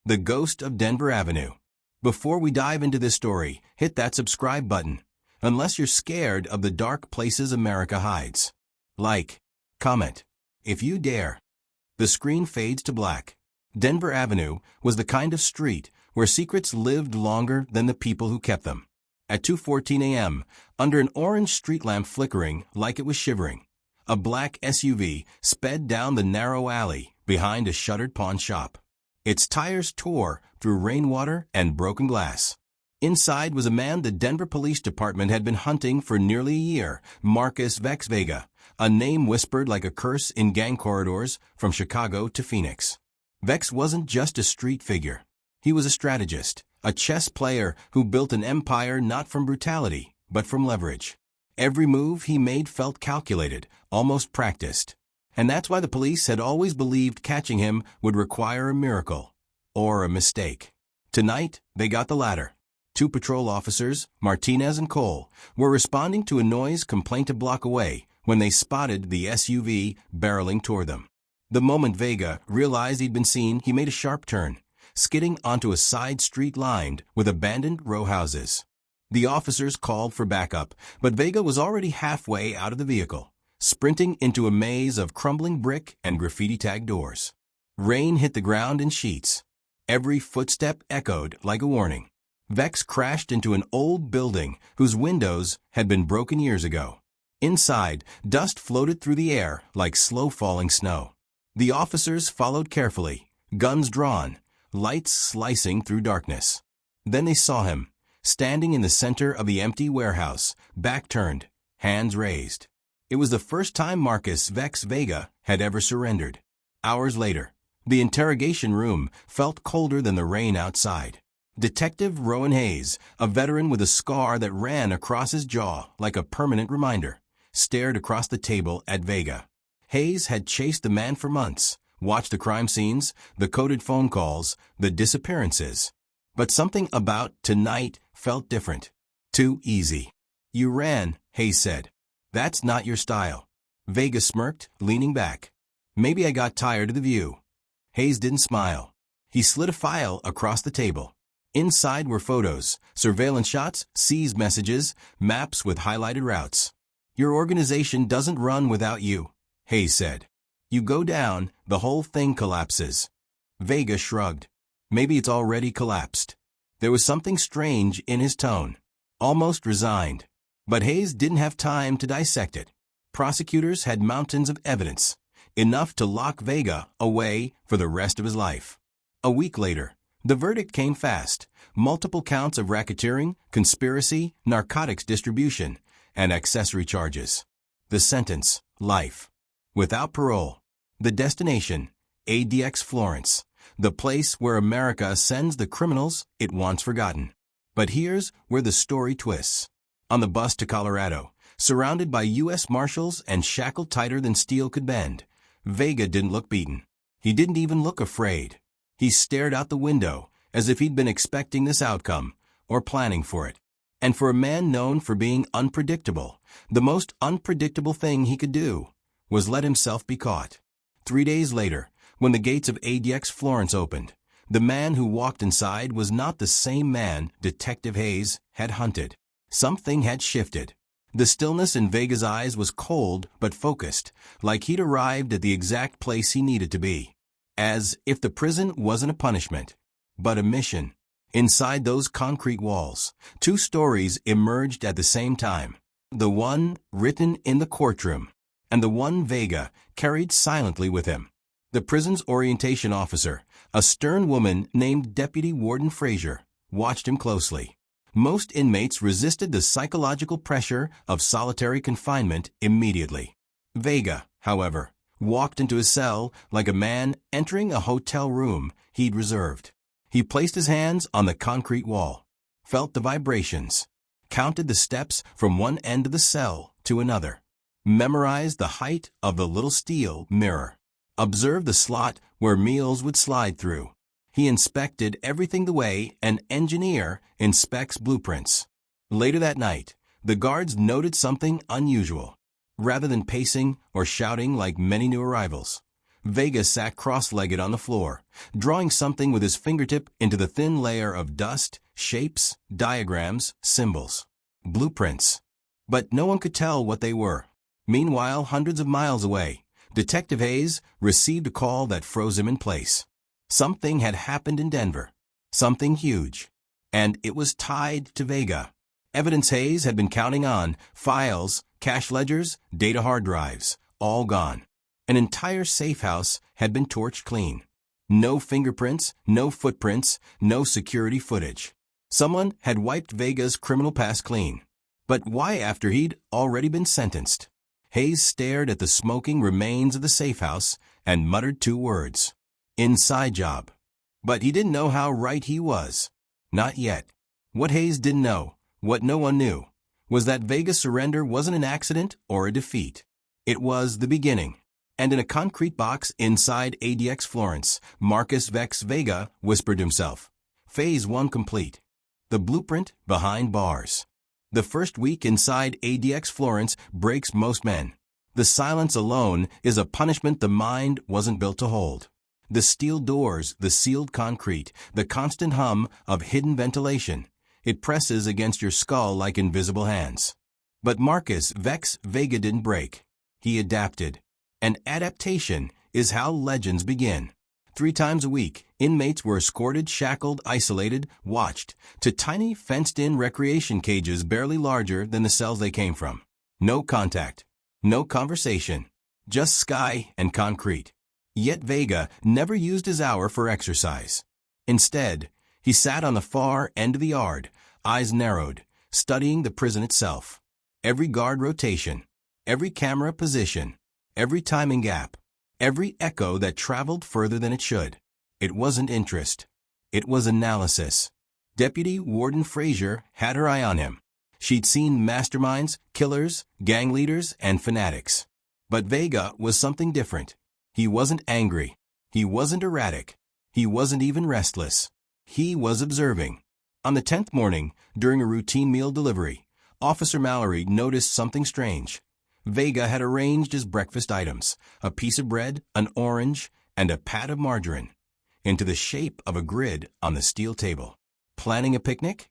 The Ghost of Denver Avenue. Before we dive into this story, hit that subscribe button, unless you're scared of the dark places America hides. Like, comment, if you dare. The screen fades to black. Denver Avenue was the kind of street where secrets lived longer than the people who kept them. At 2:14 a.m., under an orange street lamp flickering like it was shivering, a black SUV sped down the narrow alley behind a shuttered pawn shop. Its tires tore through rainwater and broken glass. Inside was a man the Denver Police Department had been hunting for nearly a year, Marcus Vex Vega, a name whispered like a curse in gang corridors from Chicago to Phoenix. Vex wasn't just a street figure. He was a strategist, a chess player who built an empire not from brutality, but from leverage. Every move he made felt calculated, almost practiced. And that's why the police had always believed catching him would require a miracle, or a mistake. Tonight, they got the latter. Two patrol officers, Martinez and Cole, were responding to a noise complaint a block away when they spotted the SUV barreling toward them. The moment Vega realized he'd been seen, he made a sharp turn, skidding onto a side street lined with abandoned row houses. The officers called for backup, but Vega was already halfway out of the vehicle, sprinting into a maze of crumbling brick and graffiti-tagged doors. Rain hit the ground in sheets. Every footstep echoed like a warning. Vex crashed into an old building whose windows had been broken years ago. Inside, dust floated through the air like slow-falling snow. The officers followed carefully, guns drawn, lights slicing through darkness. Then they saw him, standing in the center of the empty warehouse, back turned, hands raised. It was the first time Marcus Vex Vega had ever surrendered. Hours later, the interrogation room felt colder than the rain outside. Detective Rowan Hayes, a veteran with a scar that ran across his jaw like a permanent reminder, stared across the table at Vega. Hayes had chased the man for months, watched the crime scenes, the coded phone calls, the disappearances. But something about tonight felt different. Too easy. "You ran," Hayes said. "That's not your style." Vega smirked, leaning back. "Maybe I got tired of the view." Hayes didn't smile. He slid a file across the table. Inside were photos, surveillance shots, seized messages, maps with highlighted routes. "Your organization doesn't run without you," Hayes said. "You go down, the whole thing collapses." Vega shrugged. Maybe it's already collapsed. There was something strange in his tone, almost resigned. But Hayes didn't have time to dissect it. Prosecutors had mountains of evidence, enough to lock Vega away for the rest of his life. A week later, the verdict came fast. Multiple counts of racketeering, conspiracy, narcotics distribution, and accessory charges. The sentence, life. Without parole. The destination, ADX Florence, the place where America sends the criminals it wants forgotten. But here's where the story twists. On the bus to Colorado, surrounded by U.S. Marshals and shackled tighter than steel could bend, Vega didn't look beaten. He didn't even look afraid. He stared out the window as if he'd been expecting this outcome or planning for it. And for a man known for being unpredictable, the most unpredictable thing he could do was let himself be caught. 3 days later, when the gates of ADX Florence opened, the man who walked inside was not the same man Detective Hayes had hunted. Something had shifted. The stillness in Vega's eyes was cold but focused, like he'd arrived at the exact place he needed to be. As if the prison wasn't a punishment, but a mission. Inside those concrete walls, two stories emerged at the same time. The one written in the courtroom, and the one Vega carried silently with him. The prison's orientation officer, a stern woman named Deputy Warden Frazier, watched him closely. Most inmates resisted the psychological pressure of solitary confinement immediately. Vega, however, walked into his cell like a man entering a hotel room he'd reserved. He placed his hands on the concrete wall, felt the vibrations, counted the steps from one end of the cell to another, memorized the height of the little steel mirror, observed the slot where meals would slide through. He inspected everything the way an engineer inspects blueprints. Later that night, the guards noted something unusual. Rather than pacing or shouting like many new arrivals, Vega sat cross-legged on the floor, drawing something with his fingertip into the thin layer of dust, shapes, diagrams, symbols, blueprints. But no one could tell what they were. Meanwhile, hundreds of miles away, Detective Hayes received a call that froze him in place. Something had happened in Denver. Something huge. And it was tied to Vega. Evidence Hayes had been counting on: files, cache ledgers, data hard drives, all gone. An entire safe house had been torched clean. No fingerprints, no footprints, no security footage. Someone had wiped Vega's criminal past clean. But why after he'd already been sentenced? Hayes stared at the smoking remains of the safe house and muttered two words: inside job. But he didn't know how right he was. Not yet. What Hayes didn't know, what no one knew, was that Vega's surrender wasn't an accident or a defeat. It was the beginning. And in a concrete box inside ADX Florence, Marcus Vex Vega whispered to himself, Phase 1 complete. The blueprint behind bars. The first week inside ADX Florence breaks most men. The silence alone is a punishment the mind wasn't built to hold. The steel doors, the sealed concrete, the constant hum of hidden ventilation. It presses against your skull like invisible hands. But Marcus Vex Vega didn't break. He adapted. And adaptation is how legends begin. 3 times a week, inmates were escorted, shackled, isolated, watched, to tiny fenced-in recreation cages barely larger than the cells they came from. No contact. No conversation. Just sky and concrete. Yet Vega never used his hour for exercise. Instead, he sat on the far end of the yard, eyes narrowed, studying the prison itself. Every guard rotation, every camera position, every timing gap, every echo that traveled further than it should. It wasn't interest. It was analysis. Deputy Warden Frazier had her eye on him. She'd seen masterminds, killers, gang leaders, and fanatics. But Vega was something different. He wasn't angry. He wasn't erratic. He wasn't even restless. He was observing. On the 10th morning, during a routine meal delivery, Officer Mallory noticed something strange. Vega had arranged his breakfast items, a piece of bread, an orange, and a pat of margarine, into the shape of a grid on the steel table. Planning a picnic?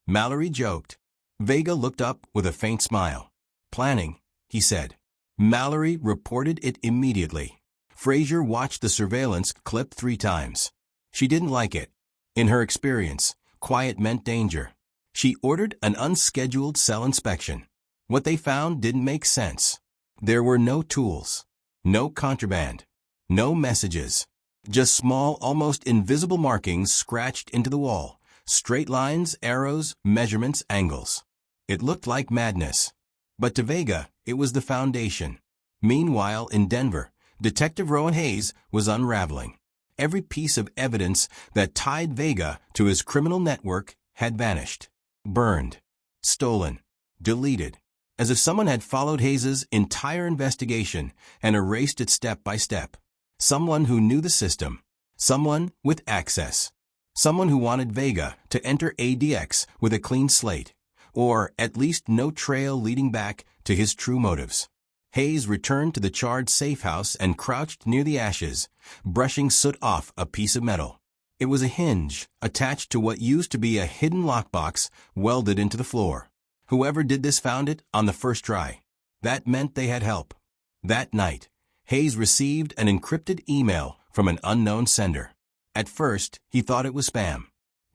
Mallory joked. Vega looked up with a faint smile. Planning, he said. Mallory reported it immediately. Frazier watched the surveillance clip 3 times. She didn't like it. In her experience, quiet meant danger. She ordered an unscheduled cell inspection. What they found didn't make sense. There were no tools, no contraband, no messages. Just small, almost invisible markings scratched into the wall. Straight lines, arrows, measurements, angles. It looked like madness. But to Vega, it was the foundation. Meanwhile, in Denver, Detective Rowan Hayes was unraveling. Every piece of evidence that tied Vega to his criminal network had vanished. Burned. Stolen. Deleted. As if someone had followed Hayes' entire investigation and erased it step by step. Someone who knew the system. Someone with access. Someone who wanted Vega to enter ADX with a clean slate, or at least no trail leading back to his true motives. Hayes returned to the charred safe house and crouched near the ashes, brushing soot off a piece of metal. It was a hinge attached to what used to be a hidden lockbox welded into the floor. Whoever did this found it on the first try. That meant they had help. That night, Hayes received an encrypted email from an unknown sender. At first, he thought it was spam.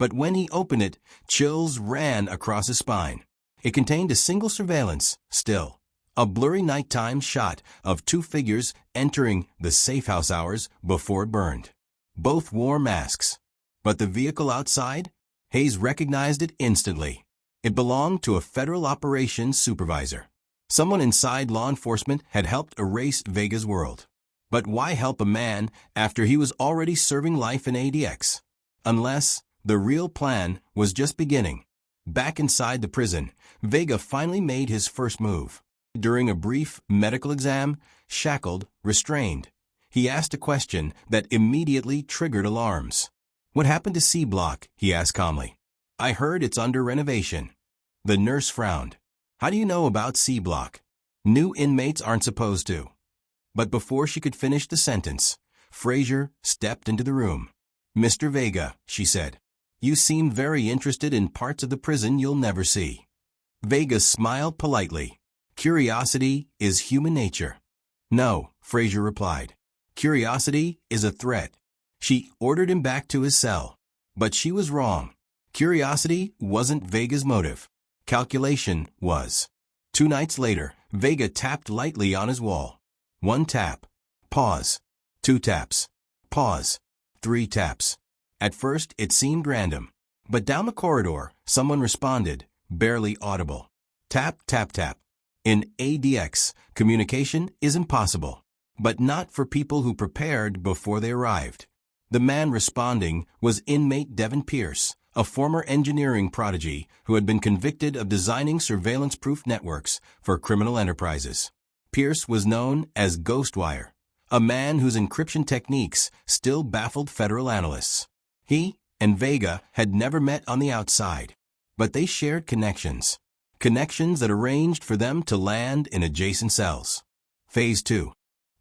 But when he opened it, chills ran across his spine. It contained a single surveillance, still. A blurry nighttime shot of 2 figures entering the safe house hours before it burned. Both wore masks. But the vehicle outside? Hayes recognized it instantly. It belonged to a federal operations supervisor. Someone inside law enforcement had helped erase Vega's world. But why help a man after he was already serving life in ADX? Unless the real plan was just beginning. Back inside the prison, Vega finally made his first move. During a brief medical exam, shackled, restrained, he asked a question that immediately triggered alarms. "What happened to C Block?" he asked calmly. "I heard it's under renovation." The nurse frowned. "How do you know about C Block?" "New inmates aren't supposed to." But before she could finish the sentence, Frazier stepped into the room. "Mr. Vega," she said, "you seem very interested in parts of the prison you'll never see." Vega smiled politely. "Curiosity is human nature." "No," Frazier replied. "Curiosity is a threat." She ordered him back to his cell. But she was wrong. Curiosity wasn't Vega's motive. Calculation was. 2 nights later, Vega tapped lightly on his wall. 1 tap. Pause. 2 taps. Pause. 3 taps. At first, it seemed random. But down the corridor, someone responded, barely audible. Tap, tap, tap. In ADX, communication is impossible. But not for people who prepared before they arrived. The man responding was inmate Devin Pierce, a former engineering prodigy who had been convicted of designing surveillance-proof networks for criminal enterprises. Pierce was known as Ghostwire, a man whose encryption techniques still baffled federal analysts. He and Vega had never met on the outside, but they shared connections. Connections that arranged for them to land in adjacent cells. Phase 2.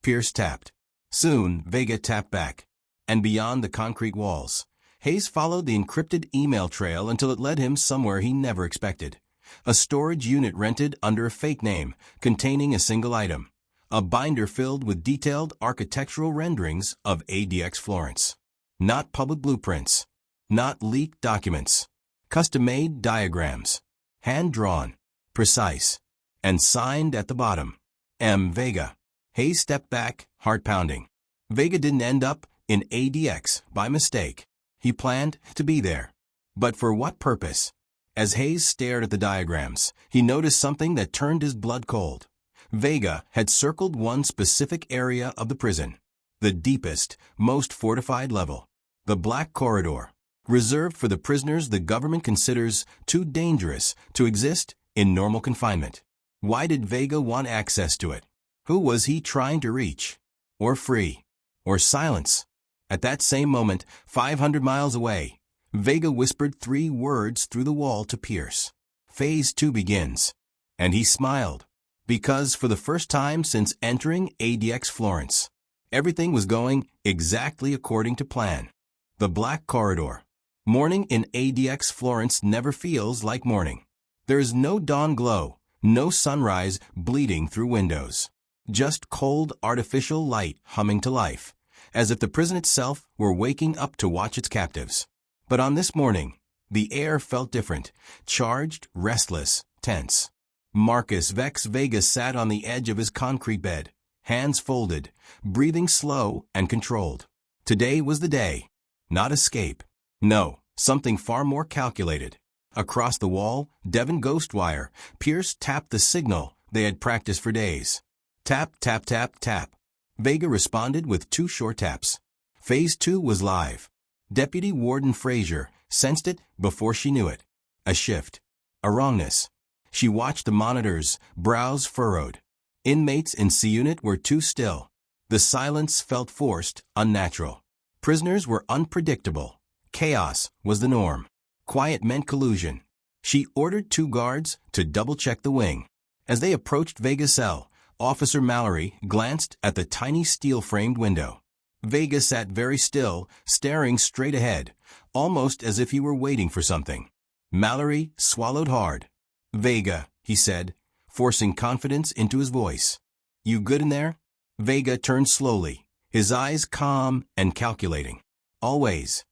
Pierce tapped. Soon, Vega tapped back. And beyond the concrete walls, Hayes followed the encrypted email trail until it led him somewhere he never expected. A storage unit rented under a fake name, containing a single item. A binder filled with detailed architectural renderings of ADX Florence. Not public blueprints. Not leaked documents. Custom-made diagrams. Hand-drawn. Precise. And signed at the bottom. M. Vega. Hayes stepped back, heart pounding. Vega didn't end up in ADX by mistake. He planned to be there. But for what purpose? As Hayes stared at the diagrams, he noticed something that turned his blood cold. Vega had circled one specific area of the prison. The deepest, most fortified level. The Black Corridor. Reserved for the prisoners the government considers too dangerous to exist in normal confinement. Why did Vega want access to it? Who was he trying to reach? Or free? Or silence? At that same moment, 500 miles away, Vega whispered 3 words through the wall to Pierce. Phase 2 begins. And he smiled. Because for the first time since entering ADX Florence, everything was going exactly according to plan. The Black Corridor. Morning in ADX Florence never feels like morning. There is no dawn glow, no sunrise bleeding through windows. Just cold artificial light humming to life, as if the prison itself were waking up to watch its captives. But on this morning, the air felt different, charged, restless, tense. Marcus Vex Vega sat on the edge of his concrete bed, hands folded, breathing slow and controlled. Today was the day. Not escape. No, something far more calculated. Across the wall, Devin Ghostwire, Pierce tapped the signal they had practiced for days. Tap, tap, tap, tap. Vega responded with 2 short taps. Phase 2 was live. Deputy Warden Frazier sensed it before she knew it. A shift. A wrongness. She watched the monitors, brows furrowed. Inmates in C-Unit were too still. The silence felt forced, unnatural. Prisoners were unpredictable. Chaos was the norm. Quiet meant collusion. She ordered 2 guards to double-check the wing. As they approached Vega's cell, Officer Mallory glanced at the tiny steel-framed window. Vega sat very still, staring straight ahead, almost as if he were waiting for something. Mallory swallowed hard. "Vega," he said, forcing confidence into his voice. "You good in there?" Vega turned slowly, his eyes calm and calculating. "Always."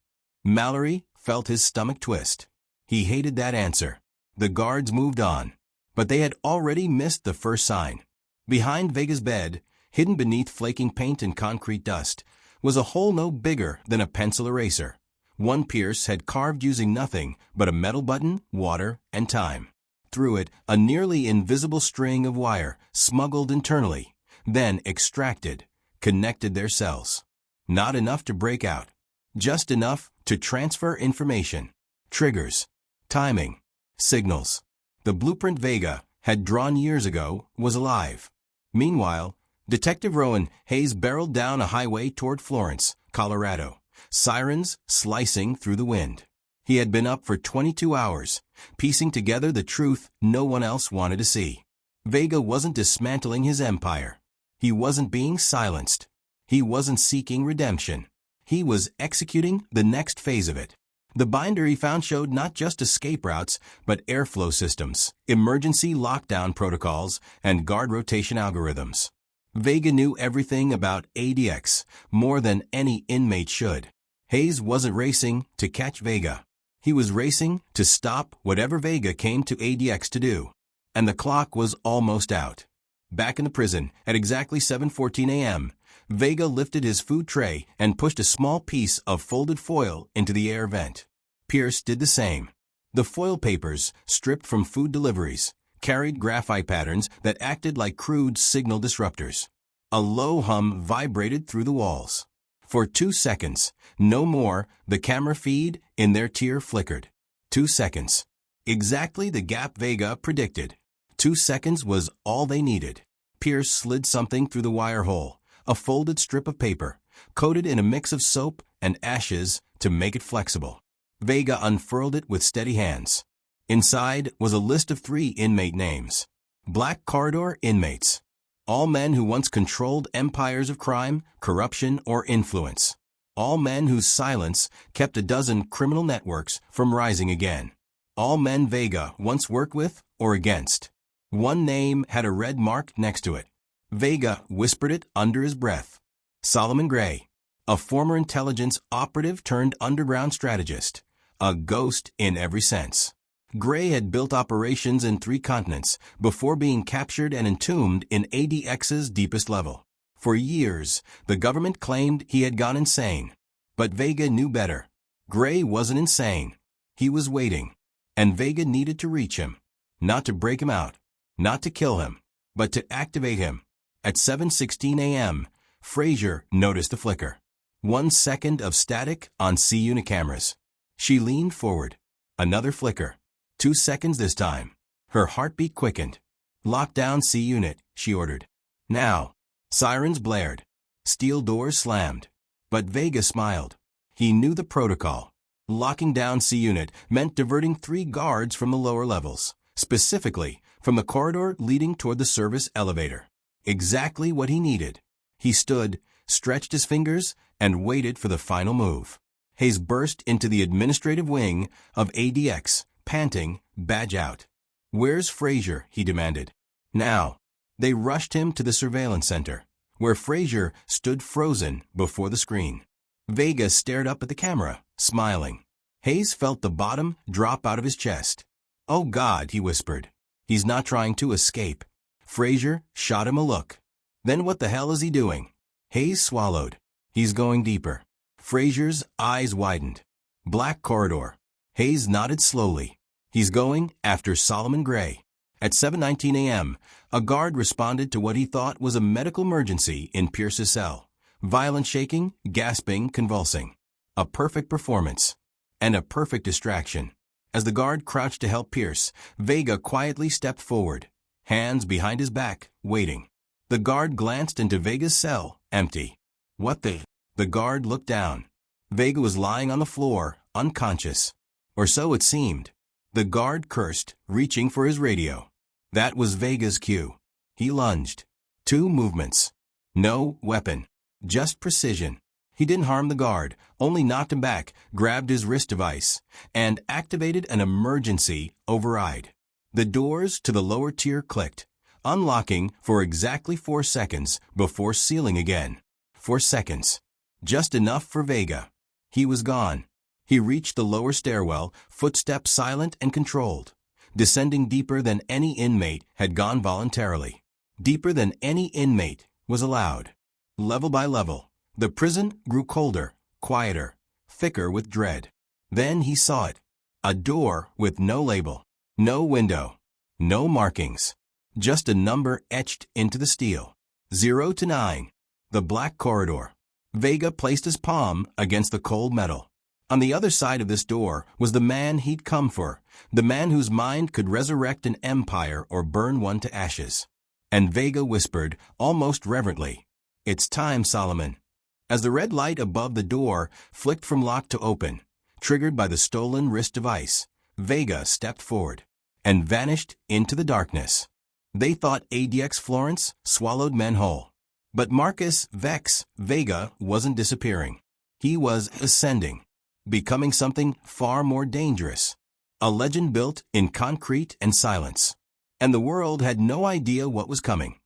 Mallory felt his stomach twist. He hated that answer. The guards moved on, but they had already missed the first sign. Behind Vega's bed, hidden beneath flaking paint and concrete dust, was a hole no bigger than a pencil eraser. One Pierce had carved using nothing but a metal button, water, and time. Through it, a nearly invisible string of wire, smuggled internally, then extracted, connected their cells. Not enough to break out. Just enough to transfer information. Triggers. Timing. Signals. The blueprint Vega had drawn years ago was alive. Meanwhile, Detective Rowan Hayes barreled down a highway toward Florence, Colorado, sirens slicing through the wind. He had been up for 22 hours, piecing together the truth no one else wanted to see. Vega wasn't dismantling his empire. He wasn't being silenced. He wasn't seeking redemption. He was executing the next phase of it. The binder he found showed not just escape routes, but airflow systems, emergency lockdown protocols, and guard rotation algorithms. Vega knew everything about ADX, more than any inmate should. Hayes wasn't racing to catch Vega. He was racing to stop whatever Vega came to ADX to do. And the clock was almost out. Back in the prison, at exactly 7:14 a.m., Vega lifted his food tray and pushed a small piece of folded foil into the air vent. Pierce did the same. The foil papers, stripped from food deliveries, carried graphite patterns that acted like crude signal disruptors. A low hum vibrated through the walls. For 2 seconds, no more, the camera feed in their tier flickered. 2 seconds. Exactly the gap Vega predicted. 2 seconds was all they needed. Pierce slid something through the wire hole, a folded strip of paper, coated in a mix of soap and ashes to make it flexible. Vega unfurled it with steady hands. Inside was a list of 3 inmate names. Black Corridor inmates. All men who once controlled empires of crime, corruption, or influence. All men whose silence kept a dozen criminal networks from rising again. All men Vega once worked with or against. One name had a red mark next to it. Vega whispered it under his breath. Solomon Gray, a former intelligence operative turned underground strategist, a ghost in every sense. Gray had built operations in 3 continents before being captured and entombed in ADX's deepest level. For years, the government claimed he had gone insane. But Vega knew better. Gray wasn't insane. He was waiting. And Vega needed to reach him. Not to break him out. Not to kill him. But to activate him. At 7:16 a.m., Frazier noticed the flicker. 1 second of static on C-unit cameras. She leaned forward. Another flicker. 2 seconds this time. Her heartbeat quickened. Lock down C-unit, she ordered. Now. Sirens blared. Steel doors slammed. But Vega smiled. He knew the protocol. Locking down C-unit meant diverting 3 guards from the lower levels, specifically from the corridor leading toward the service elevator. Exactly what he needed. He stood, stretched his fingers, and waited for the final move. Hayes burst into the administrative wing of ADX, panting, badge out. Where's Frazier? He demanded. Now. They rushed him to the surveillance center, where Frazier stood frozen before the screen. Vega stared up at the camera, smiling. Hayes felt the bottom drop out of his chest. Oh God, he whispered. He's not trying to escape. Frazier shot him a look. Then what the hell is he doing? Hayes swallowed. He's going deeper. Frazier's eyes widened. Black Corridor. Hayes nodded slowly. He's going after Solomon Gray. At 7:19 a.m., a guard responded to what he thought was a medical emergency in Pierce's cell. Violent shaking, gasping, convulsing. A perfect performance. And a perfect distraction. As the guard crouched to help Pierce, Vega quietly stepped forward, hands behind his back, waiting. The guard glanced into Vega's cell, empty. What the? The guard looked down. Vega was lying on the floor, unconscious. Or so it seemed. The guard cursed, reaching for his radio. That was Vega's cue. He lunged. 2 movements. No weapon. Just precision. He didn't harm the guard, only knocked him back, grabbed his wrist device, and activated an emergency override. The doors to the lower tier clicked, unlocking for exactly 4 seconds before sealing again. 4 seconds. Just enough for Vega. He was gone. He reached the lower stairwell, footsteps silent and controlled, descending deeper than any inmate had gone voluntarily. Deeper than any inmate was allowed. Level by level, the prison grew colder, quieter, thicker with dread. Then he saw it. A door with no label, no window, no markings. Just a number etched into the steel. 0 to 9. The Black Corridor. Vega placed his palm against the cold metal. On the other side of this door was the man he'd come for, the man whose mind could resurrect an empire or burn one to ashes. And Vega whispered, almost reverently, "It's time, Solomon." As the red light above the door flicked from lock to open, triggered by the stolen wrist device, Vega stepped forward and vanished into the darkness. They thought ADX Florence swallowed men whole. But Marcus Vex Vega wasn't disappearing. He was ascending, becoming something far more dangerous. A legend built in concrete and silence. And the world had no idea what was coming.